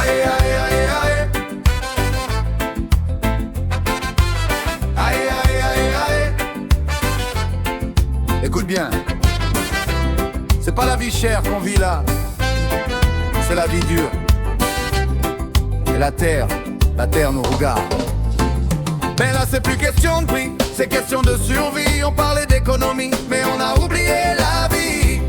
Aïe, aïe, aïe, aïe. Aïe, aïe, aïe, aïe. Écoute bien, c'est pas la vie chère qu'on vit là, c'est la vie dure. Et la terre nous regarde. Mais là c'est plus question de prix, c'est question de survie. On parlait d'économie, mais on a oublié la vie.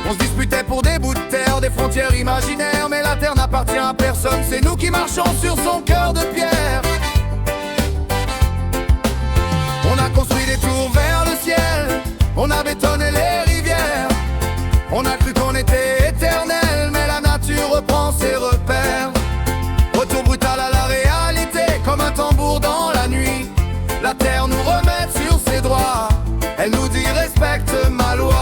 On se disputait pour des bouts de terre, des frontières imaginaires. Mais la terre n'appartient à personne, c'est nous qui marchons sur son cœur de pierre. On a construit des tours vers le ciel, on a bétonné les rivières. On a cru qu'on était éternel, mais la nature reprend ses repères. Retour brutal à la réalité, comme un tambour dans la nuit. La terre nous remet sur ses droits, elle nous dit respecte ma loi.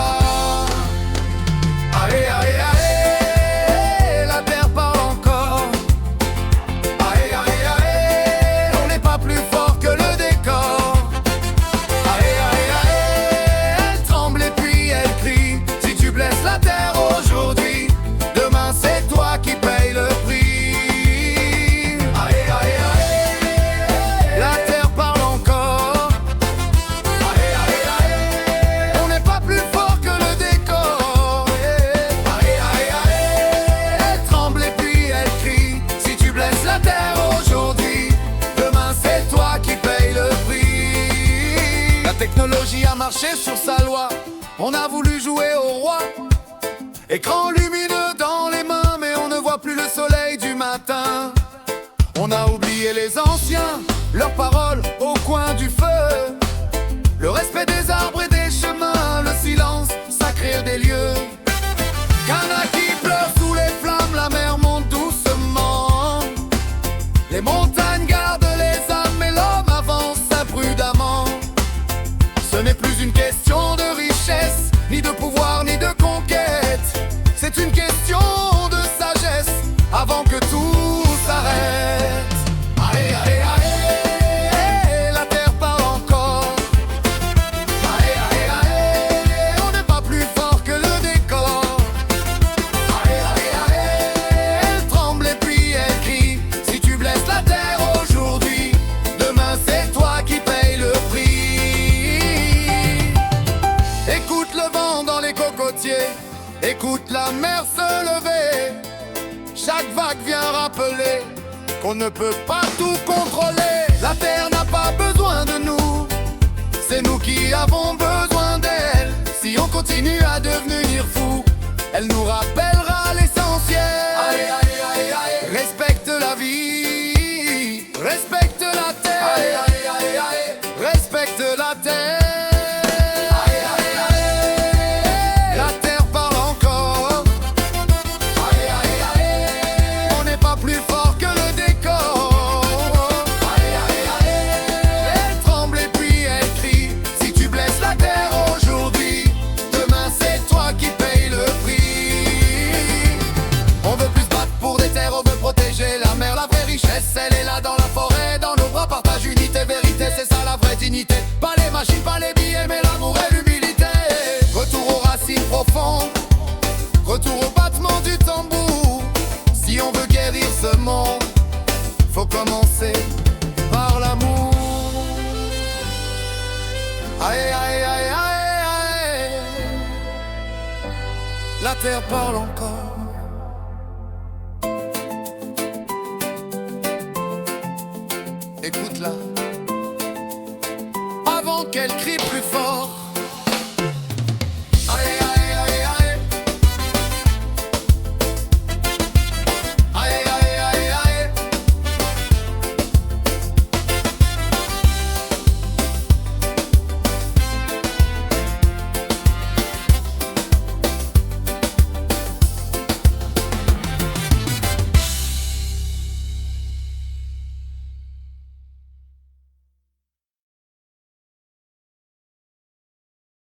Allez, allez, allez, la terre parle encore. Allez, allez, allez, on n'est pas plus fort que le décor. Allez, allez, allez, elle tremble et puis elle crie. Si tu blesses la terre aujourd'hui, demain c'est toi qui payes le prix. La technologie a marché sur sa loi, on a voulu jouer au roi. Écran lumineux dans les mains, mais on ne voit plus le soleil du matin. On a oublié les anciens, leurs paroles au coin du feu. Le respect des arbres et des chemins, le silence sacré des lieux. Cana qui pleure sous les flammes, la mer monte doucement. Les montagnes gardent les âmes, mais l'homme avance imprudemment. Ce n'est plus une question de richesse, ni de pouvoir, ni de conquête. C'est une question de sagesse, avant que tout s'arrête. Allez, allez, allez, la terre parle encore. Allez, allez, allez, on n'est pas plus fort que le décor. Allez, allez, allez, elle tremble et puis elle crie. Si tu blesses la terre aujourd'hui, demain c'est toi qui payes le prix. Écoute le vent dans les cocotiers, écoute la mer se lever. Chaque vague vient rappeler qu'on ne peut pas tout contrôler. La terre n'a pas besoin de nous, c'est nous qui avons besoin d'elle. Si on continue à devenir fou, elle nous rappellera l'essentiel. Allez, allez, allez, allez, respecte la vie, respecte la terre. Allez, allez, allez, allez, respecte la terre. Elle est là dans la forêt, dans nos bras, partage unité, vérité, c'est ça la vraie dignité. Pas les machines, pas les billets, mais l'amour et l'humilité. Retour aux racines profondes, retour au battement du tambour. Si on veut guérir ce monde, faut commencer par l'amour. Aïe, aïe, aïe, aïe, aïe, la terre parle encore. Écoute-la, avant qu'elle crie plus fort.